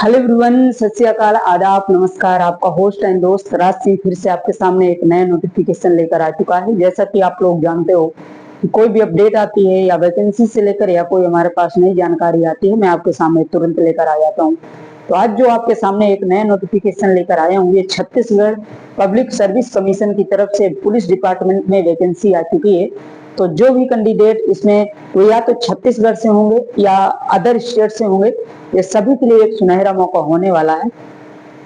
Hello everyone, सत श्री अकाल, आदाब, नमस्कार। आपका होस्ट एंड दोस्त राज सिंह फिर से आपके सामने एक नया नोटिफिकेशन लेकर आ चुका है। जैसा कि आप लोग जानते हो कि कोई भी अपडेट आती है या वैकेंसी से लेकर या कोई हमारे पास नई जानकारी आती है, मैं आपके सामने तुरंत लेकर आ जाता हूँ। तो आज जो आपके सामने एक नया नोटिफिकेशन लेकर आया हूँ, ये छत्तीसगढ़ पब्लिक सर्विस कमीशन की तरफ से पुलिस डिपार्टमेंट में वैकेंसी आ चुकी है। तो जो भी कैंडिडेट इसमें वो या तो छत्तीसगढ़ से होंगे या अदर स्टेट से होंगे, ये सभी के लिए एक सुनहरा मौका होने वाला है,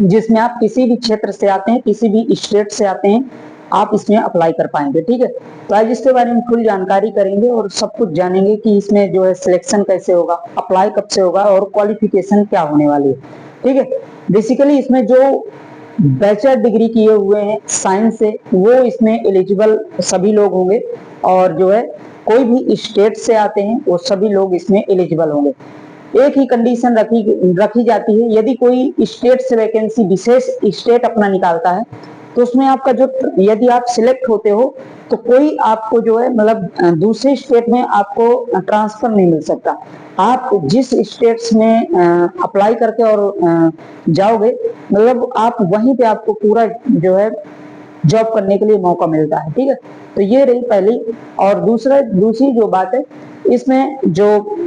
जिसमें आप किसी भी क्षेत्र से आते हैं, किसी भी स्टेट से आते हैं, आप इसमें अप्लाई कर पाएंगे। ठीक है, तो आज इसके बारे में फुल जानकारी करेंगे और सब कुछ जानेंगे कि इसमें जो है सिलेक्शन कैसे होगा, अप्लाई कब से होगा और क्वालिफिकेशन क्या होने वाली है। ठीक है, बेसिकली इसमें जो बैचलर डिग्री किए हुए हैं साइंस से, वो इसमें एलिजिबल सभी लोग होंगे, और जो है कोई भी स्टेट से आते हैं वो सभी लोग इसमें एलिजिबल होंगे। एक ही कंडीशन रखी जाती है, यदि कोई स्टेट से वैकेंसी विशेष स्टेट अपना निकालता है तो उसमें आपका जो, यदि आप सिलेक्ट होते हो तो कोई आपको जो है मतलब दूसरे स्टेट में आपको ट्रांसफर नहीं मिल सकता। आप जिस स्टेट्स में अप्लाई करके और जाओगे, मतलब आप वहीं पे आपको पूरा जो है जॉब करने के लिए मौका मिलता है। ठीक है, तो ये रही पहली। और दूसरी जो बात है, इसमें जो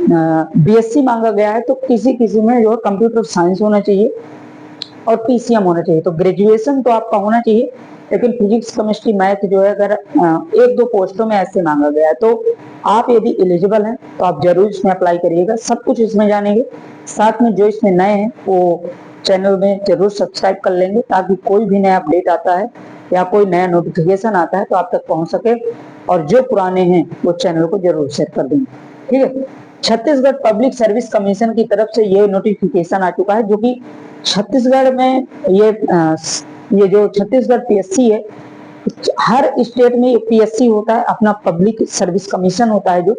बीएससी मांगा गया है, तो किसी किसी में जो कंप्यूटर साइंस होना चाहिए और पीसीएम होना चाहिए। तो ग्रेजुएशन तो आपका होना चाहिए, लेकिन फिजिक्स केमिस्ट्री मैथ जो है अगर एक दो पोस्टों में ऐसे मांगा गया है, तो आप यदि एलिजिबल हैं तो आप जरूर इसमें अप्लाई करिएगा। सब कुछ इसमें जानेंगे, साथ में जो इसमें नए हैं वो चैनल में जरूर सब्सक्राइब कर लेंगे, ताकि कोई भी नया अपडेट आता है या कोई नया नोटिफिकेशन आता है तो आप तक पहुंच सके, और जो पुराने हैं वो चैनल को जरूर शेयर कर देंगे। ठीक है, छत्तीसगढ़ पब्लिक सर्विस कमीशन की तरफ से ये नोटिफिकेशन आ चुका है, जो कि छत्तीसगढ़ में ये जो छत्तीसगढ़ पीएससी है, हर स्टेट में एक पीएससी होता है, अपना पब्लिक सर्विस कमीशन होता है, जो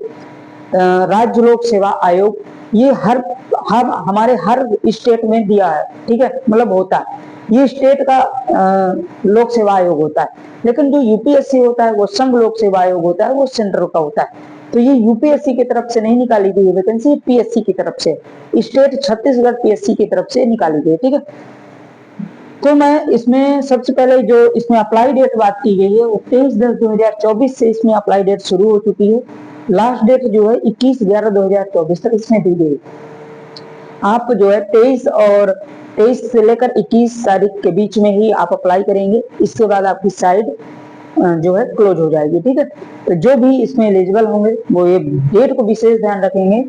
राज्य लोक सेवा आयोग, ये हमारे हर स्टेट में दिया है। ठीक है, मतलब होता है, ये स्टेट का लोक सेवा आयोग होता है। लेकिन जो यूपीएससी होता है वो संघ लोक सेवा आयोग होता है, वो सेंट्रल का होता है। तो ये यूपीएससी की तरफ से नहीं निकाली गई वैकेंसी, पीएससी की तरफ से, स्टेट छत्तीसगढ़ पीएससी की तरफ से निकाली गई। ठीक है, तो मैं इसमें सबसे पहले जो इसमें अप्लाई डेट बात की गई है, वो 23/10/2024 से इसमें अप्लाई डेट शुरू हो चुकी है। लास्ट डेट जो है 21/11/2024 तक इसमें दी गई। आप जो है 23 से लेकर 21 तारीख के बीच में ही आप अप्लाई करेंगे, इसके बाद आपकी साइड जो है क्लोज हो जाएगी। ठीक है, तो जो भी इसमें एलिजिबल होंगे वो ये डेट को विशेष ध्यान रखेंगे,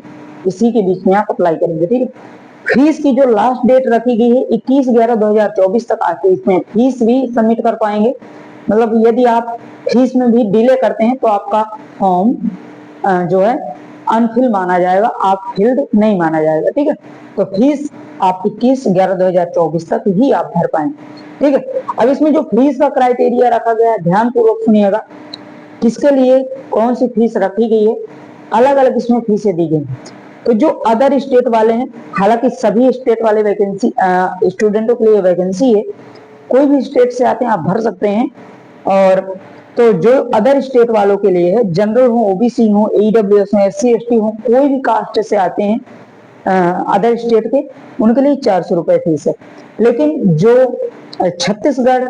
इसी के बीच में आप अप्लाई करेंगे। ठीक है, फीस की जो लास्ट डेट रखी गई है 21/11/2024 तक, आके इसमें फीस भी सबमिट कर पाएंगे। मतलब यदि आप फीस में भी डिले करते हैं तो आपका फॉर्म जो है अनफिल माना जाएगा, आप फिल्ड नहीं माना जाएगा। ठीक है, तो फीस आप 21/11/2024 तक ही आप भर पाएंगे। ठीक है, अब इसमें जो फीस का क्राइटेरिया रखा गया है, ध्यान पूर्वक सुनिएगा, किसके लिए कौन सी फीस रखी गई है, अलग अलग इसमें फीसें दी गई। तो जो अदर स्टेट वाले हैं, हालांकि सभी स्टेट वाले वैकेंसी स्टूडेंटों के लिए वैकेंसी है, कोई भी स्टेट से आते हैं आप भर सकते हैं। और तो जो अदर स्टेट वालों के लिए है, जनरल हो, ओबीसी हो, ईडब्ल्यूएस हो, एससी एसटी हो, कोई भी कास्ट से आते हैं अदर स्टेट के, उनके लिए 400 रुपए फीस है। लेकिन जो छत्तीसगढ़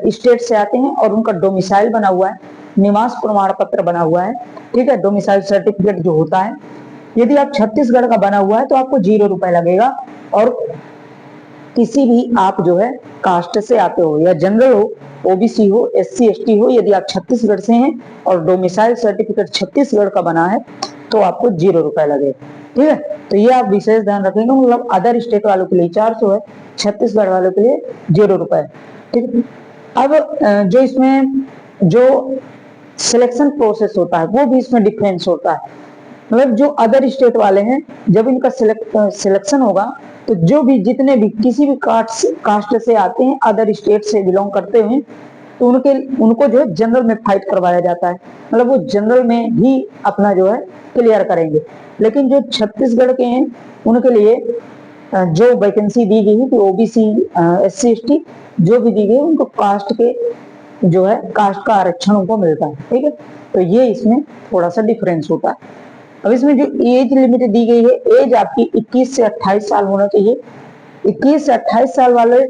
स्टेट से आते हैं और उनका डोमिसाइल बना हुआ है, निवास प्रमाण पत्र बना हुआ है, ठीक है, डोमिसाइल सर्टिफिकेट जो होता है, यदि आप छत्तीसगढ़ का बना हुआ है तो आपको 0 रुपए लगेगा। और किसी भी आप जो है कास्ट से आते हो, या जनरल हो, ओबीसी हो, एससी एसटी हो, यदि आप छत्तीसगढ़ से हैं और डोमिसाइल सर्टिफिकेट छत्तीसगढ़ का बना है तो आपको 0 रुपए लगेगा। ठीक है, तो ये आप विशेष ध्यान रखेंगे, मतलब अदर स्टेट वालों के लिए 400 है, छत्तीसगढ़ वालों के लिए 0 रुपए। ठीक है, अब जो इसमें जो सिलेक्शन प्रोसेस होता है वो भी इसमें डिफरेंस होता है। मतलब जो अदर स्टेट वाले हैं, जब इनका सिलेक्शन होगा तो जो भी जितने भी किसी भी कास्ट से आते हैं, अदर स्टेट से बिलोंग करते हैं, तो उनको जो है जनरल में फाइट करवाया जाता है, मतलब वो जनरल में ही अपना जो है क्लियर करेंगे। लेकिन जो छत्तीसगढ़ के हैं उनके लिए जो वैकेंसी दी गई है कि ओबीसी एससी एसटी जो भी दी गई, उनको कास्ट के जो है कास्ट का आरक्षण उनको मिलता है। ठीक है, तो ये इसमें थोड़ा सा डिफरेंस होता है। अब इसमें जो एज लिमिट दी गई है, एज आपकी 21 से 28 साल होना चाहिए। 21 से 28 साल वाले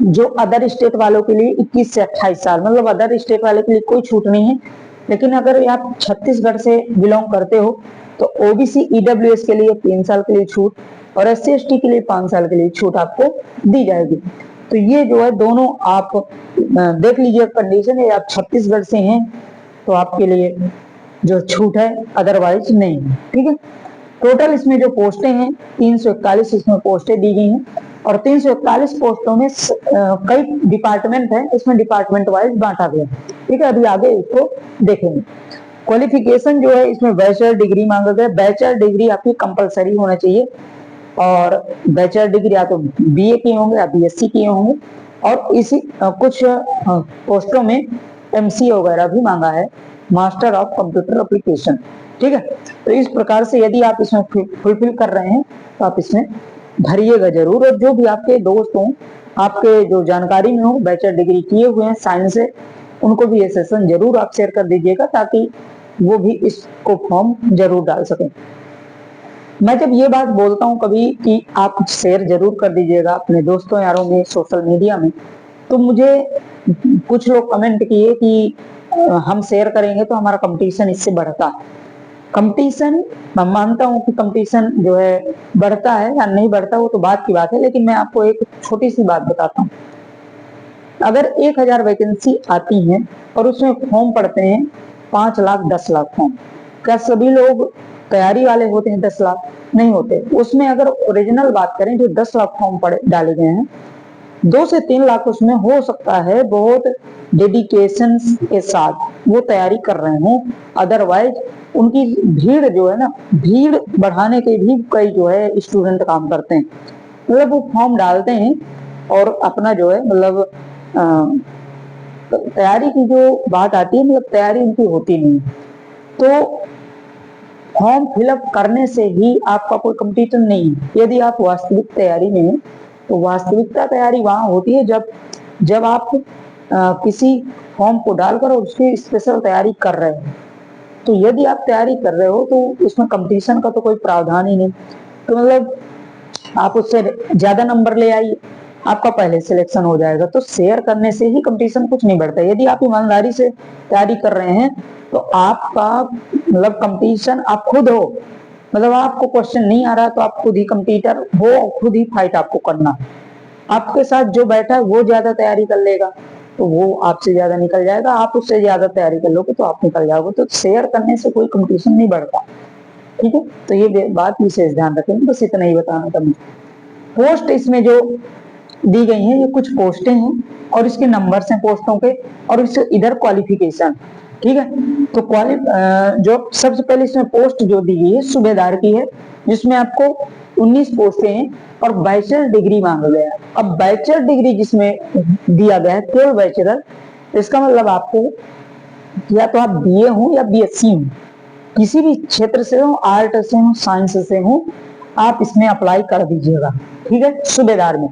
जो अदर स्टेट वालों के लिए 21 से 28 साल, मतलब अदर स्टेट वाले के लिए कोई छूट नहीं है। लेकिन अगर आप छत्तीसगढ़ से बिलोंग करते हो तो ओबीसी ईडब्ल्यूएस के लिए 3 साल के लिए छूट और एससी एसटी के लिए 5 साल के लिए छूट आपको दी जाएगी। तो ये जो है दोनों आप देख लीजिए कंडीशन है, आप छत्तीसगढ़ से हैं तो आपके लिए जो छूट है, अदरवाइज नहीं है। ठीक है, टोटल इसमें जो पोस्टें हैं 341 इसमें पोस्टें दी गई हैं और 341 पोस्टों में कई डिपार्टमेंट हैं, इसमें डिपार्टमेंट वाइज बांटा गया। ठीक है, अभी आगे इसको देखेंगे। क्वालिफिकेशन जो है इसमें बैचलर डिग्री मांगा गया। बैचलर डिग्री आपकी कंपलसरी होना चाहिए और बैचलर डिग्री या तो बीए किए होंगे या बीएससी किए होंगे और इसी कुछ पोस्टों में एमसीए वगैरह भी मांगा है, मास्टर ऑफ कंप्यूटर एप्लीकेशन। ठीक है, तो इस प्रकार से यदि आप इसमें फुलफिल कर रहे हैं तो आप इसमें भरिएगा जरूर। और जो भी आपके दोस्त हों, आपके जो जानकारी में हो, बैचलर डिग्री किए हुए हैं साइंस से, उनको भी ये सेशन जरूर आप शेयर कर दीजिएगा ताकि वो भी इसको फॉर्म जरूर डाल सकें। मैं जब ये बात बोलता हूँ कभी कि आप शेयर जरूर कर दीजिएगा अपने दोस्तों यारों में, सोशल मीडिया में, तो मुझे कुछ लोग कमेंट किए कि हम शेयर करेंगे तो हमारा कंपटीशन इससे बढ़ता है। कंपटीशन मैं मानता हूँ कि कंपटीशन जो है बढ़ता है या नहीं बढ़ता वो तो बात की बात है, लेकिन मैं आपको एक छोटी सी बात बताता हूँ। अगर 1000 वैकेंसी आती हैं और उसमें फॉर्म पड़ते हैं 5 लाख 10 लाख फॉर्म, क्या सभी लोग तैयारी वाले होते हैं? 10 लाख नहीं होते। उसमें अगर ओरिजिनल बात करें जो 10 लाख फॉर्म डाले गए हैं, 2 से 3 लाख उसमें हो सकता है बहुत डेडिकेशन के साथ वो तैयारी कर रहे हों, अदरवाइज उनकी भीड़ जो है ना, भीड़ बढ़ाने के भी कई जो है स्टूडेंट काम करते हैं। मतलब वो फॉर्म डालते हैं और अपना जो है मतलब तैयारी की जो बात आती है, मतलब तैयारी उनकी होती नहीं। तो फॉर्म फिलअप करने से ही आपका कोई कंपटीशन नहीं है। यदि आप वास्तविक तैयारी में हैं तो वास्तविकता तैयारी वहां होती है जब आप किसी फॉर्म को डालकर उसकी स्पेशल तैयारी कर रहे हैं। तो यदि आप तैयारी कर रहे हो तो उसमें कंपटीशन का तो कोई प्रावधान ही नहीं। तो मतलब आप उससे ज्यादा नंबर ले आइए, आपका पहले सिलेक्शन हो जाएगा। तो शेयर करने से ही कंपटीशन कुछ नहीं बढ़ता। यदि आप ईमानदारी से तैयारी कर रहे हैं तो आपका मतलब कंपटीशन आप खुद हो, मतलब आपको क्वेश्चन नहीं आ रहा तो आप खुद ही कंपटीटर हो, खुद ही फाइट आपको करना। आपके साथ जो बैठा है वो ज्यादा तैयारी कर लेगा तो वो आपसे ज्यादा निकल जाएगा, आप उससे ज्यादा तैयारी कर लोगे तो आप निकल जाओगे। तो शेयर करने से कोई कंपटीशन नहीं बढ़ता। ठीक है, तो ये बात विशेष ध्यान रखेंगे। बस इतना ही बताना था मुझे। पोस्ट इसमें जो दी गई है ये कुछ पोस्टें हैं और इसके नंबर्स हैं पोस्टों के और इससे इधर क्वालिफिकेशन। ठीक है, तो जो सबसे पहले इसमें पोस्ट जो दी गई है सूबेदार की है, जिसमें आपको 19 पोस्टें हैं और बैचलर डिग्री मांगा गया है। अब बैचलर डिग्री जिसमें दिया गया है केवल बैचलर, इसका मतलब आपको या तो आप बीए हो या बीएससी हो, किसी भी क्षेत्र से हो, आर्ट से हो, साइंस से हो, आप इसमें अप्लाई कर दीजिएगा। ठीक है, सूबेदार में।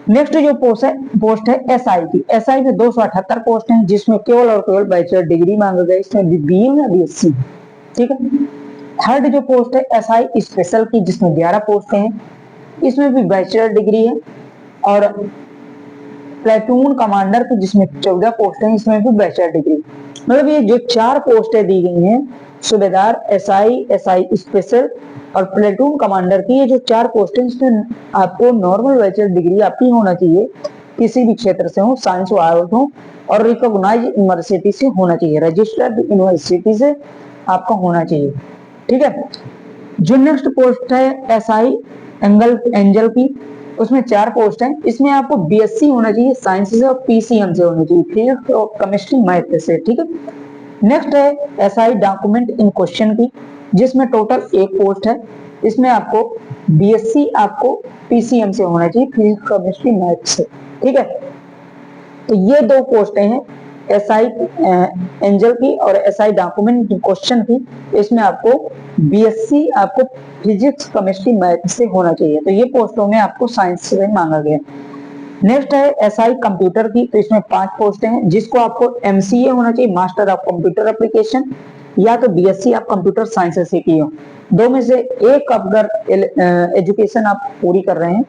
नेक्स्ट जो पोस्ट है एसआई की। एसआई में 278 पोस्ट हैं जिसमें केवल और केवल बैचलर डिग्री मांगा गया, इसमें बीए या बीएससी। ठीक है, थर्ड जो पोस्ट है एसआई स्पेशल की जिसमें 11 पोस्ट हैं, इसमें भी बैचलर डिग्री है। और प्लेटून कमांडर की जिसमें 14 पोस्ट हैं, इसमें भी बैचलर डिग्री। मतलब ये जो 4 पोस्टें दी गई हैं सूबेदार, एसआई, एसआई स्पेशल और प्लेटून कमांडर की, ये जो 4 पोस्टें इसमें आपको नॉर्मल बैचलर डिग्री आपकी होना चाहिए, किसी भी क्षेत्र से हो, साइंस हो, आर्ट हो, और रिकॉग्नाइज यूनिवर्सिटी से होना चाहिए, रजिस्टर्ड यूनिवर्सिटी से आपका होना चाहिए। ठीक है, जो नेक्स्ट पोस्ट है एसआई एंजल की, उसमें 4 पोस्ट हैं, इसमें आपको बीएससी होना चाहिए साइंस से और पीसीएम से होना चाहिए, फिजिक्स और केमिस्ट्री मैथ से। ठीक है, नेक्स्ट है एसआई डॉक्यूमेंट इन क्वेश्चन की, जिसमें टोटल 1 पोस्ट है, इसमें आपको बीएससी आपको पीसीएम से होना चाहिए, फिजिक्स केमिस्ट्री मैथ से। ठीक है, तो ये 2 पोस्टें हैं एसआई एंजल की और एसआई डॉक्यूमेंट क्वेश्चन की, इसमें आपको बीएससी आपको फिजिक्स केमिस्ट्री मैथ से होना चाहिए। तो ये पोस्टों में आपको साइंस से मांगा गया। नेक्स्ट है एसआई कंप्यूटर की, तो इसमें 5 पोस्टें हैं जिसको आपको एमसीए होना चाहिए, मास्टर ऑफ कंप्यूटर एप्लीकेशन, या तो बीएससी आप कंप्यूटर साइंस से किए हो। दो में से एक अगर एजुकेशन आप पूरी कर रहे हैं,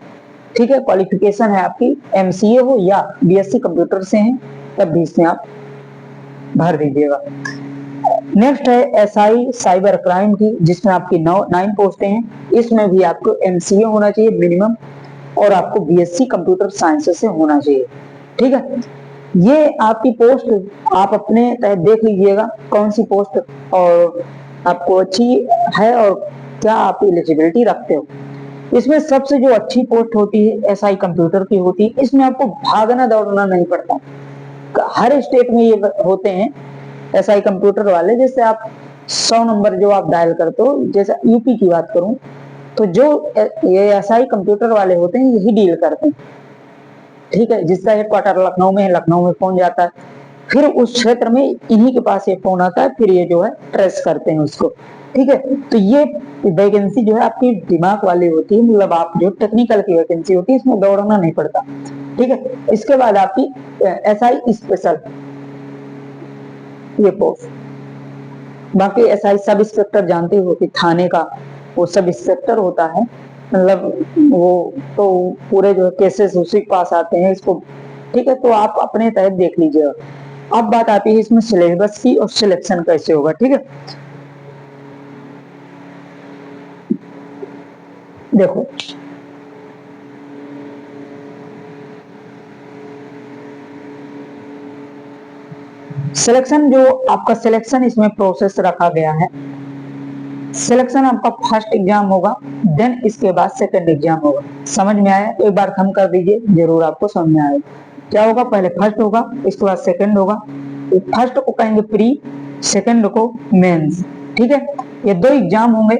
ठीक है, क्वालिफिकेशन है आपकी एमसीए हो या बीएससी कंप्यूटर से है, तब भी इसमें आप भर दीजिएगा। नेक्स्ट है एसआई साइबर क्राइम की, जिसमें आपकी 9 पोस्टें हैं। इसमें भी आपको एमसीए होना चाहिए मिनिमम, और आपको बीएससी कंप्यूटर साइंस से होना चाहिए, ठीक है। ये आपकी पोस्ट आप अपने तहत देख लीजिएगा कौन सी पोस्ट और आपको अच्छी है और क्या आप एलिजिबिलिटी रखते हो। इसमें सबसे जो अच्छी पोस्ट होती है एसआई कंप्यूटर की होती है। इसमें आपको भागना दौड़ना नहीं पड़ता। हर स्टेट में ये होते हैं एसआई कंप्यूटर वाले। जैसे आप 100 नंबर जो आप डायल करते हो, जैसे यूपी की बात करूं तो जो ये एसआई कंप्यूटर वाले होते हैं यही डील करते हैं, ठीक है। जिसका हेडक्वार्टर लखनऊ में है, लखनऊ में फोन जाता है, फिर उस क्षेत्र में इन्हीं के पास ये फोन आता है, फिर ये जो है ट्रेस करते हैं उसको, ठीक है। तो ये वैकेंसी जो है आपकी दिमाग वाली होती है, मतलब आप जो टेक्निकल की वैकेंसी होती है, इसमें दौड़ना नहीं पड़ता, ठीक है। इसके बाद आपकी एसआई स्पेशल ये पोस्ट। बाकी एसआई सब इंस्पेक्टर जानते हो कि थाने का वो सब इंस्पेक्टर होता है, मतलब वो तो पूरे जो केसेस उसी के पास आते हैं इसको, ठीक है। तो आप अपने तहत देख लीजिएगा। अब बात आती है इसमें सिलेबस की और सिलेक्शन कैसे होगा, ठीक है। देखो सिलेक्शन, जो आपका सिलेक्शन इसमें प्रोसेस रखा गया है। सिलेक्शन आपका फर्स्ट एग्जाम होगा, देन इसके बाद सेकंड एग्जाम होगा। समझ में आया? एक बार थम कर दीजिए, जरूर आपको समझ में आएगा। क्या होगा? पहले फर्स्ट होगा, इसके बाद सेकंड होगा। फर्स्ट को कहेंगे प्री, सेकंड को मेंस, ठीक है। ये 2 एग्जाम होंगे,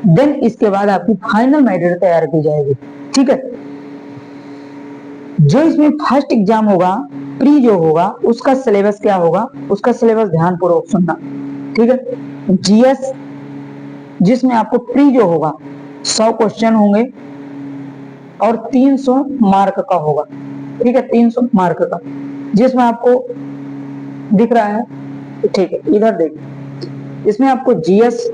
देन इसके बाद आपकी फाइनल मेरिट तैयार की जाएगी, ठीक है। जो इसमें फर्स्ट एग्जाम होगा, प्री जो होगा, उसका सिलेबस क्या होगा, उसका सिलेबस ध्यानपूर्वक सुनना, ठीक है। जीएस, जिसमें आपको प्री जो होगा 100 क्वेश्चन होंगे और 300 मार्क का होगा, ठीक है, 300 मार्क का, जिसमें आपको दिख रहा है, ठीक है, इधर देखिए। इसमें आपको जीएस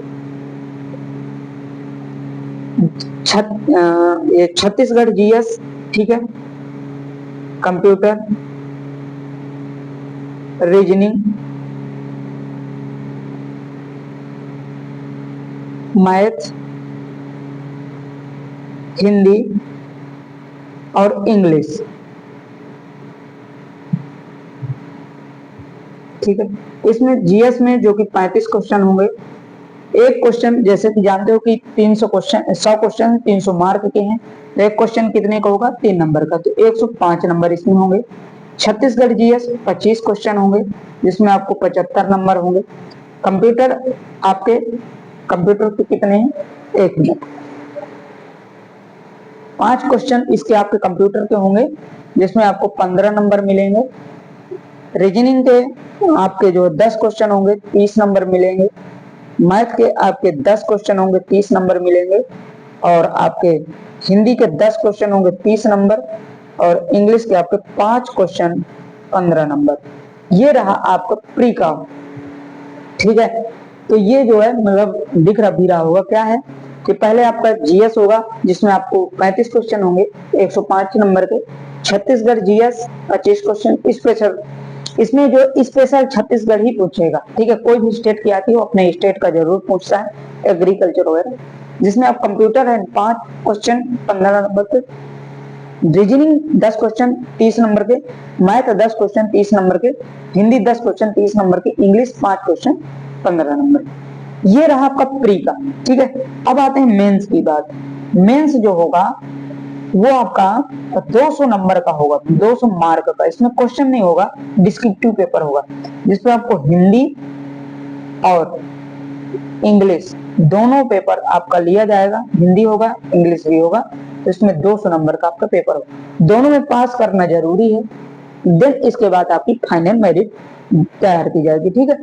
छत्तीसगढ़ जीएस, ठीक है, कंप्यूटर, रीजनिंग, मैथ, हिंदी और इंग्लिश, ठीक है। इसमें जीएस में जो कि 35 क्वेश्चन होंगे। एक क्वेश्चन, जैसे कि जानते हो कि 300 क्वेश्चन, 100 क्वेश्चन 300 मार्क के हैं, तो एक क्वेश्चन कितने का होगा? 3 नंबर का, तो 105 नंबर इसमें होंगे। छत्तीसगढ़ जीएस 25 क्वेश्चन होंगे, जिसमें आपको 75 नंबर होंगे। कंप्यूटर, आपके कंप्यूटर के कितने हैं? 1 मिनट, 5 क्वेश्चन इसके आपके कंप्यूटर के होंगे, जिसमें आपको 15 नंबर मिलेंगे। रीजनिंग के आपके जो 10 क्वेश्चन होंगे, 30 नंबर मिलेंगे। मैथ के आपके 10 क्वेश्चन होंगे, 30 नंबर मिलेंगे। और आपके हिंदी के 10 क्वेश्चन होंगे, 30 नंबर। और इंग्लिश के आपके 5 क्वेश्चन, 15 नंबर। ये रहा आपका प्री का, ठीक है। तो ये जो है मतलब दिख रहा भी रहा होगा क्या है कि पहले आपका जीएस होगा, जिसमें आपको 35 क्वेश्चन होंगे 105 नंबर के। छत्तीसगढ़ जीएस 25 क्वेश्चन स्पेशल, इसमें जो स्पेशल छत्तीसगढ़ ही पूछेगा, ठीक है। कोई भी स्टेट की आती है वो अपने स्टेट का जरूर पूछता है, एग्रीकल्चर वगैरह। जिसमें आप कंप्यूटर है 5 क्वेश्चन 15 नंबर के, रीजनिंग 10 क्वेश्चन 30 नंबर के, मैथ 10 क्वेश्चन 30 नंबर के, हिंदी 10 क्वेश्चन 30 नंबर के, इंग्लिश 5 क्वेश्चन 15 नंबर। ये रहा आपका प्री का, ठीक है। अब आते हैं मेंस की बात। मेंस जो होगा वो आपका 200 नंबर का होगा, 200 मार्क का। इसमें क्वेश्चन नहीं होगा, डिस्क्रिप्टिव पेपर होगा, जिसमें आपको हिंदी और इंग्लिश दोनों पेपर आपका लिया जाएगा। हिंदी होगा, इंग्लिश भी होगा। तो इसमें 200 नंबर का आपका पेपर होगा, दोनों में पास करना जरूरी है। देन इसके बाद आपकी फाइनल मेरिट तैयार की जाएगी, ठीक है।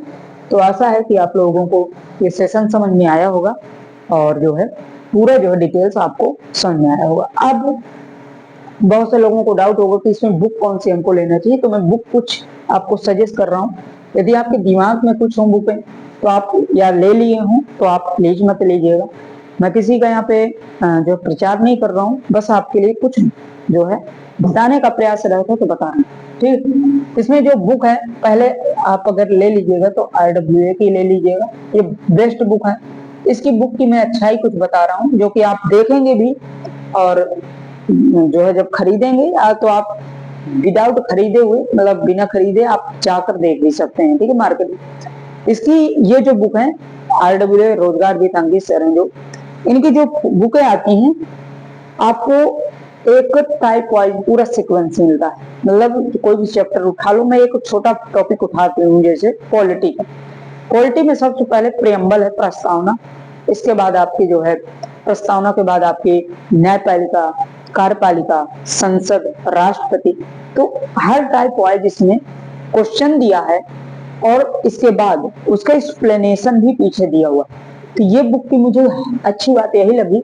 तो आशा है कि आप लोगों को ये सेशन समझ में आया होगा और जो है पूरा जो है डिटेल्स आपको समझ में आया होगा। अब बहुत से लोगों को डाउट होगा कि इसमें बुक कौन सी हमको लेना चाहिए, तो मैं बुक कुछ आपको सजेस्ट कर रहा हूँ। यदि आपके दिमाग में कुछ हो बुकें तो आप या ले लिए हों तो आप प्लीज मत लीजिएगा। मैं किसी का यहाँ पे जो प्रचार नहीं कर रहा हूँ, बस आपके लिए कुछ जो है बताने का प्रयास रहता है तो बता रहा हूँ, ठीक। इसमें जो बुक है पहले आप अगर ले लीजिएगा तो RWA की ले लीजिएगा, ये बेस्ट बुक है। इसकी बुक की मैं अच्छाई कुछ बता रहा हूँ जो कि आप देखेंगे भी और जो है जब खरीदेंगे तो आप विदाउट खरीदे हुए मतलब बिना खरीदे आप जाकर देख भी सकते हैं, ठीक है, मार्केट में। इसकी ये जो बुक है RWA रोजगार विद अंकित सर, जो इनकी जो बुकें आती हैं आपको एक टाइप वाइज पूरा सीक्वेंस मिलता है, मतलब कोई भी चैप्टर उठा लो। मैं एक छोटा टॉपिक उठाती हूँ जैसे पॉलिटी का। पॉलिटी में सबसे पहले प्रियम्बल है, प्रस्तावना। इसके बाद आपकी जो है प्रस्तावना के बाद आपकी न्यायपालिका, कार्यपालिका, संसद, राष्ट्रपति। तो हर टाइप वाइज इसमें क्वेश्चन दिया है और इसके बाद उसका एक्सप्लेनेशन भी पीछे दिया हुआ। तो ये बुक की मुझे अच्छी बात यही लगी,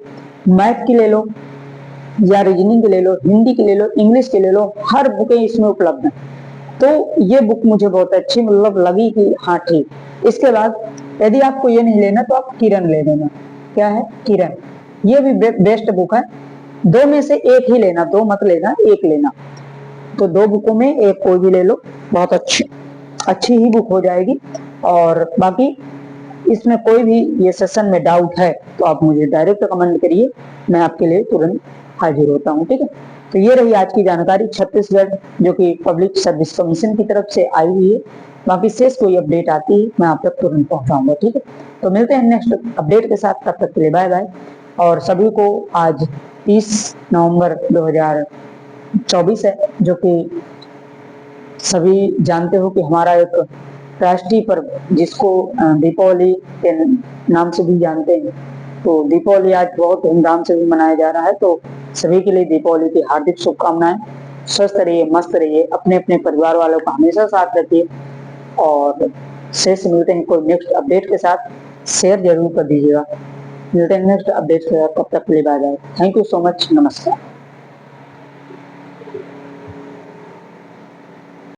मैथ की ले लो या रीजनिंग की ले लो, हिंदी की ले लो, इंग्लिश की ले लो, हर बुकें इसमें उपलब्ध है। तो ये बुक मुझे बहुत अच्छी मतलब लगी कि हाँ ठीक। इसके बाद यदि आपको ये नहीं लेना तो आप किरण ले लेना। क्या है? किरण। ये भी बेस्ट बुक है। दो में से एक ही लेना, दो मत लेना, एक लेना। तो दो बुकों में एक कोई भी ले लो, बहुत अच्छी ही बुक हो जाएगी। और बाकी इसमें कोई भी ये सेशन में डाउट है तो आप मुझे डायरेक्ट कमेंट करिए, मैं आपके लिए तुरंत हाजिर होता हूँ, ठीक है। तो ये रही आज की जानकारी छत्तीसगढ़ जो कि पब्लिक सर्विस कमीशन की तरफ से आई हुई है। बाकी शेष कोई अपडेट आती है मैं आप तक तुरंत पहुंचाऊंगा, ठीक है। तो मिलते हैं नेक्स्ट अपडेट के साथ, तब तक के लिए बाय बाय। और सभी को आज 30 नवंबर 2024 है, जो कि सभी जानते हो कि हमारा एक राष्ट्रीय पर्व जिसको दीपावली के नाम से भी जानते हैं। तो दीपावली आज बहुत धूमधाम से भी मनाया जा रहा है। तो सभी के लिए दीपावली की हार्दिक शुभकामनाएं। स्वस्थ रहिए, मस्त रहिए, अपने अपने परिवार वालों का हमेशा साथ रखिए और शेष मिलते हैं कोई नेक्स्ट अपडेट के साथ। शेयर जरूर कर दीजिएगा। मिलते हैं नेक्स्ट अपडेट के साथ, तब तक के लिए bye bye. Thank you so much, नमस्कार।